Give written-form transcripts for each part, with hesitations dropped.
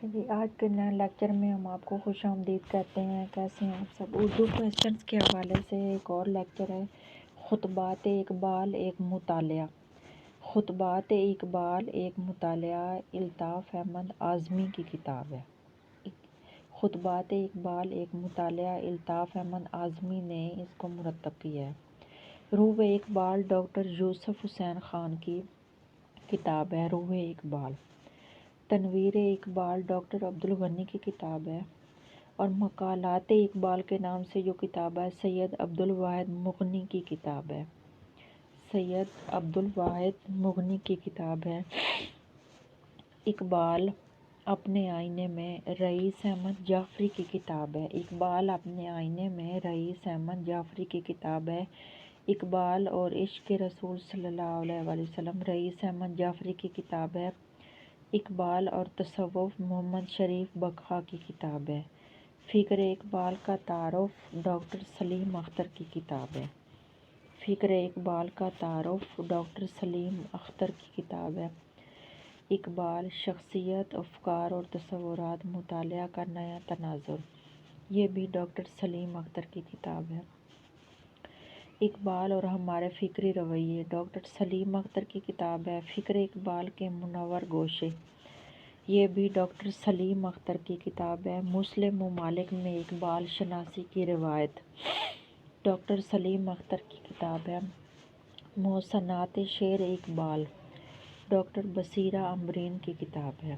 جی آج کے نئے لیکچر میں ہم آپ کو خوش آمدید کہتے ہیں۔ کیسے ہیں آپ سب؟ اردو کویسچنس کے حوالے سے ایک اور لیکچر ہے، خطبات اقبال ایک مطالعہ۔ خطبات اقبال ایک مطالعہ الطاف احمد اعظمی کی کتاب ہے۔ خطبات اقبال ایک مطالعہ الطاف احمد اعظمی نے اس کو مرتب کیا ہے۔ روح اقبال ڈاکٹر یوسف حسین خان کی کتاب ہے۔ روح اقبال۔ تنویر اقبال ڈاکٹر عبدالغنی کی کتاب ہے، اور مقالات اقبال کے نام سے جو کتاب ہے سید عبدالواحد مغنی کی کتاب ہے۔ سید عبدالواحد مغنی کی کتاب ہے۔ اقبال اپنے آئینے میں رئیس احمد جعفری کی کتاب ہے۔ اقبال اپنے آئینے میں رئیس احمد جعفری کی کتاب ہے۔ اقبال اور عشق رسول صلی اللہ علیہ وسلم رئیس احمد جعفری کی کتاب ہے۔ اقبال اور تصوف محمد شریف بکھا کی کتاب ہے۔ فکر اقبال کا تعارف ڈاکٹر سلیم اختر کی کتاب ہے۔ فکر اقبال کا تعارف ڈاکٹر سلیم اختر کی کتاب ہے۔ اقبال شخصیت، افکار اور تصورات، مطالعہ کا نیا تناظر، یہ بھی ڈاکٹر سلیم اختر کی کتاب ہے۔ اقبال اور ہمارے فکری رویے، ڈاکٹر سلیم اختر کی کتاب ہے۔ فکر اقبال کے منور گوشے، یہ بھی ڈاکٹر سلیم اختر کی کتاب ہے۔ مسلم ممالک میں اقبال شناسی کی روایت، ڈاکٹر سلیم اختر کی کتاب ہے۔ محسنات شعر اقبال، ڈاکٹر بصیرہ امبرین کی کتاب ہے۔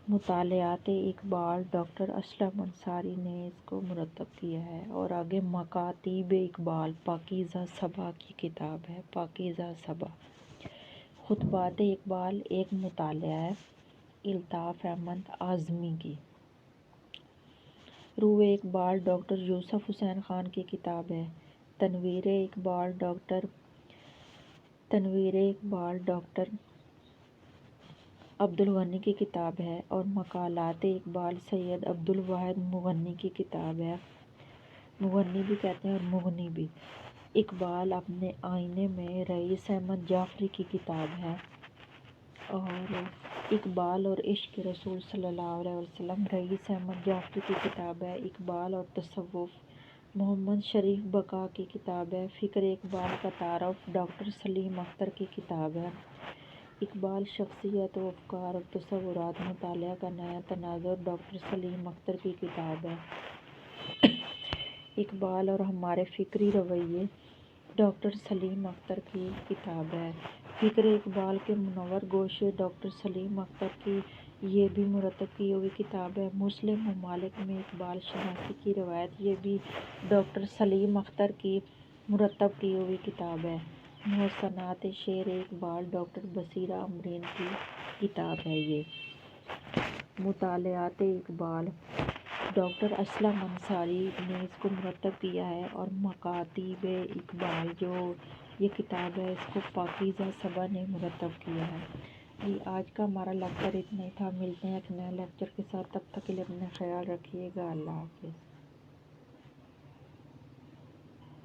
مطالعات اقبال ڈاکٹر اسلم انصاری نے اس کو مرتب کیا ہے۔ اور آگے مکاتیب اقبال پاکیزہ صبا کی کتاب ہے۔ پاکیزہ صبا۔ خطبات اقبال ایک مطالعہ ہے الطاف احمد اعظمی کی۔ روح اقبال ڈاکٹر یوسف حسین خان کی کتاب ہے۔ تنویر اقبال ڈاکٹر عبدالغنی کی کتاب ہے، اور مقالات اقبال سید عبدالواحد مغنی کی کتاب ہے۔ مغنی بھی کہتے ہیں اور مغنی بھی۔ اقبال اپنے آئینے میں رئیس احمد جعفری کی کتاب ہے، اور اقبال اور عشق رسول صلی اللہ علیہ وسلم رئیس احمد جعفری کی کتاب ہے۔ اقبال اور تصوف محمد شریف بکھا کی کتاب ہے۔ فکر اقبال کا تعارف ڈاکٹر سلیم اختر کی کتاب ہے۔ اقبال شخصیت و افکار اور تصورات، مطالعہ کا نیا تناظر، ڈاکٹر سلیم اختر کی کتاب ہے۔ اقبال اور ہمارے فکری رویے، ڈاکٹر سلیم اختر کی کتاب ہے۔ فکر اقبال کے منور گوشے، ڈاکٹر سلیم اختر کی یہ بھی مرتب کی ہوئی کتاب ہے۔ مسلم ممالک میں اقبال شناسی کی روایت، یہ بھی ڈاکٹر سلیم اختر کی مرتب کی ہوئی کتاب ہے۔ محسنات شعر اقبال ڈاکٹر بصیرہ امبرین کی کتاب ہے۔ یہ مطالعات اقبال ڈاکٹر اسلم انصاری نے اس کو مرتب کیا ہے، اور مکاتیب اقبال جو یہ کتاب ہے اس کو پاکیزہ صبا نے مرتب کیا ہے۔ جی آج کا ہمارا لیکچر اتنا ہی تھا۔ ملتے ہیں ایک نئے لیکچر کے ساتھ، تب تک کے لیے اپنا خیال رکھیے گا۔ اللہ حافظ۔